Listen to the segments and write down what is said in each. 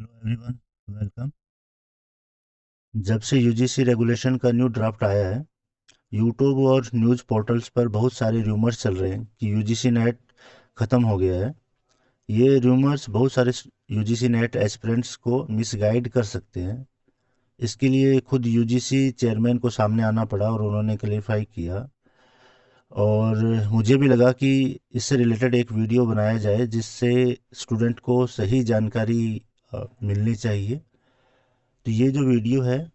Hello everyone, welcome. जब से UGC regulation का न्यू ड्राफ्ट आया है, यूट्यूब और न्यूज़ पोर्टल्स पर बहुत सारे रूमर्स चल रहे हैं कि यूजीसी नेट ख़त्म हो गया है। ये रूमर्स बहुत सारे यूजीसी नेट एस्पिरेंट्स को मिसगाइड कर सकते हैं। इसके लिए खुद यूजीसी चेयरमैन को सामने आना पड़ा और उन्होंने क्लेरिफाई किया। और मुझे भी लगा कि इससे रिलेटेड एक वीडियो बनाया जाए जिससे स्टूडेंट को सही जानकारी मिलनी चाहिए। तो ये जो वीडियो है,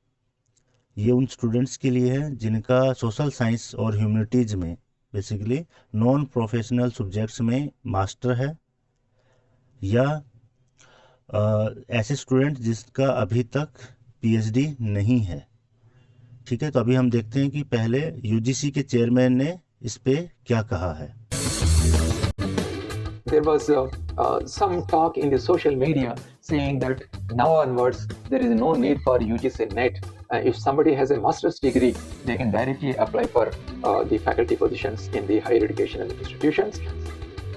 ये उन स्टूडेंट्स के लिए है जिनका सोशल साइंस और ह्यूमैनिटीज़ में बेसिकली नॉन प्रोफेशनल सब्जेक्ट्स में मास्टर है, या ऐसे स्टूडेंट जिसका अभी तक पीएचडी नहीं है। ठीक है, तो अभी हम देखते हैं कि पहले यूजीसी के चेयरमैन ने इस पे क्या कहा है। There was some talk in the social media saying that now onwards there is no need for UGC NET. If somebody has a master's degree, they can directly apply for the faculty positions in the higher educational institutions.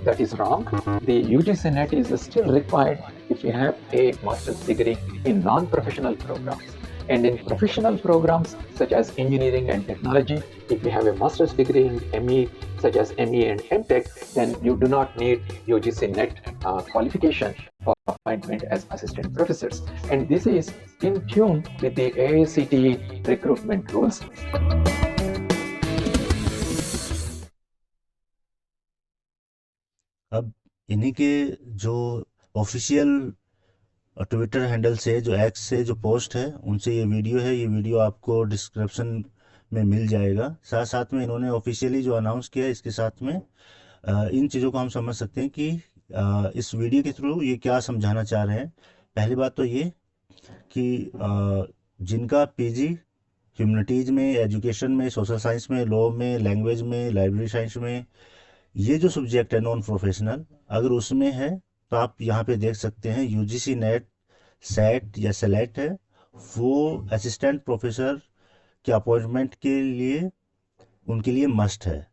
That is wrong. The UGC NET is still required if you have a master's degree in non-professional programs. And in professional programs such as engineering and technology, if you have a master's degree in ME, such as ME and MTech, then you do not need UGC NET qualification for appointment as assistant professors. And this is in tune with the AICTE recruitment rules. अब इन्हीं के जो official Twitter handle से, जो x से जो post है, उनसे ये वीडियो है। ये वीडियो आपको डिस्क्रिप्शन में मिल जाएगा। साथ साथ में इन्होंने ऑफिशियली जो अनाउंस किया है, इसके साथ में इन चीज़ों को हम समझ सकते हैं कि इस वीडियो के थ्रू ये क्या समझाना चाह रहे हैं। पहली बात तो ये कि जिनका पीजी ह्यूमैनिटीज़ में, एजुकेशन में, सोशल साइंस में, लॉ में, लैंग्वेज में, लाइब्रेरी साइंस में, ये जो सब्जेक्ट है नॉन प्रोफेशनल, अगर उसमें है तो आप यहाँ पे देख सकते हैं यूजीसी नेट सेट या सेलेक्ट है, वो असिस्टेंट प्रोफेसर के अपॉइंटमेंट के लिए उनके लिए मस्ट है।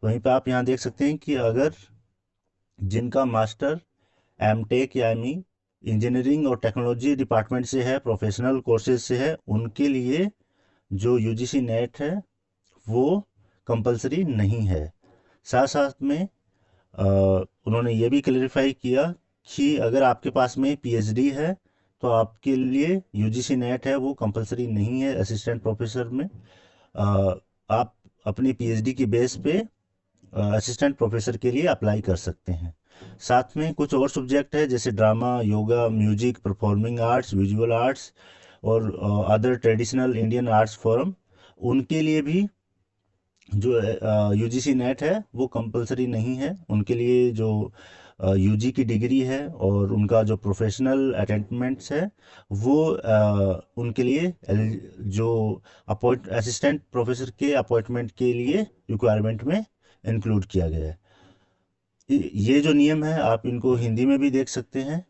वहीं पे आप यहाँ देख सकते हैं कि अगर जिनका मास्टर एमटेक या एमई इंजीनियरिंग और टेक्नोलॉजी डिपार्टमेंट से है, प्रोफेशनल कोर्सेज से है, उनके लिए जो यूजीसी नेट है वो कंपलसरी नहीं है। साथ साथ में उन्होंने ये भी क्लेरिफाई किया कि अगर आपके पास में पीएचडी है तो आपके लिए यूजीसी नेट है वो कंपलसरी नहीं है। असिस्टेंट प्रोफेसर में आप अपनी पीएचडी की बेस पे असिस्टेंट प्रोफेसर के लिए अप्लाई कर सकते हैं। साथ में कुछ और सब्जेक्ट है जैसे drama, yoga, music, performing arts, visual arts और other traditional Indian arts form, उनके लिए भी जो यूजीसी नेट है वो कंपलसरी नहीं है। उनके लिए जो यूजी की डिग्री है और उनका जो प्रोफेशनल अटेंडमेंट्स है वो उनके लिए जो असिस्टेंट प्रोफेसर के अपॉइंटमेंट के लिए रिक्वायरमेंट में इंक्लूड किया गया है। ये जो नियम है आप इनको हिंदी में भी देख सकते हैं।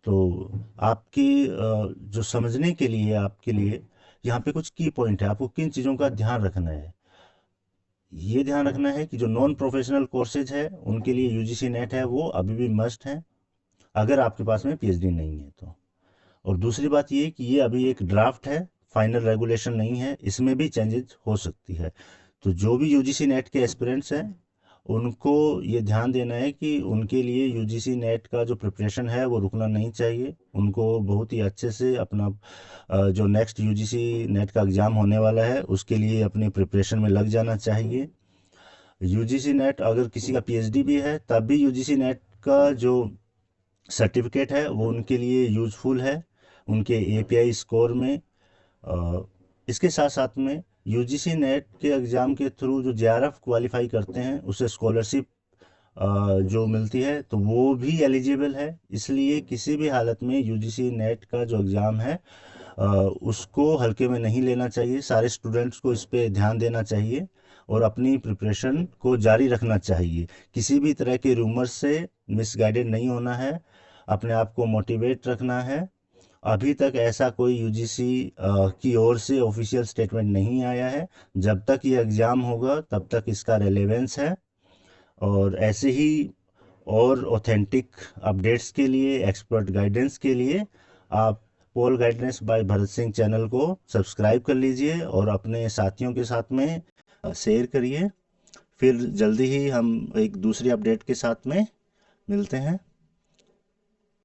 तो आपकी जो समझने के लिए, आपके लिए यहाँ पे कुछ की पॉइंट है, आपको किन चीज़ों का ध्यान रखना है। ये ध्यान रखना है कि जो नॉन प्रोफेशनल कोर्सेज है उनके लिए यूजीसी नेट है वो अभी भी मस्ट है, अगर आपके पास में पीएचडी नहीं है तो। और दूसरी बात ये कि ये अभी एक ड्राफ्ट है, फाइनल रेगुलेशन नहीं है, इसमें भी चेंजेस हो सकती है। तो जो भी यूजीसी नेट के एस्पिरेंट्स हैं उनको ये ध्यान देना है कि उनके लिए यूजीसी नेट का जो प्रिपरेशन है वो रुकना नहीं चाहिए। उनको बहुत ही अच्छे से अपना जो नेक्स्ट यूजीसी नेट का एग्ज़ाम होने वाला है उसके लिए अपने प्रिपरेशन में लग जाना चाहिए। यूजीसी नेट अगर किसी का पीएचडी भी है तब भी यूजीसी नेट का जो सर्टिफिकेट है वो उनके लिए यूज़फुल है उनके एपीआई स्कोर में। इसके साथ साथ में यूजीसी नेट के एग्ज़ाम के थ्रू जो जेआरएफ क्वालिफाई करते हैं उसे स्कॉलरशिप जो मिलती है तो वो भी एलिजिबल है। इसलिए किसी भी हालत में यूजीसी नेट का जो एग्ज़ाम है उसको हल्के में नहीं लेना चाहिए। सारे स्टूडेंट्स को इस पे ध्यान देना चाहिए और अपनी प्रिपरेशन को जारी रखना चाहिए। किसी भी तरह के रूमर्स से मिसगाइडेड नहीं होना है, अपने आप को मोटिवेट रखना है। अभी तक ऐसा कोई यूजीसी की ओर से ऑफिशियल स्टेटमेंट नहीं आया है। जब तक ये एग्ज़ाम होगा तब तक इसका रेलेवेंस है। और ऐसे ही और ऑथेंटिक अपडेट्स के लिए, एक्सपर्ट गाइडेंस के लिए आप poll guidance by Bharat Singh channel को सब्सक्राइब कर लीजिए और अपने साथियों के साथ में शेयर करिए। फिर जल्दी ही हम एक दूसरी अपडेट के साथ में मिलते हैं।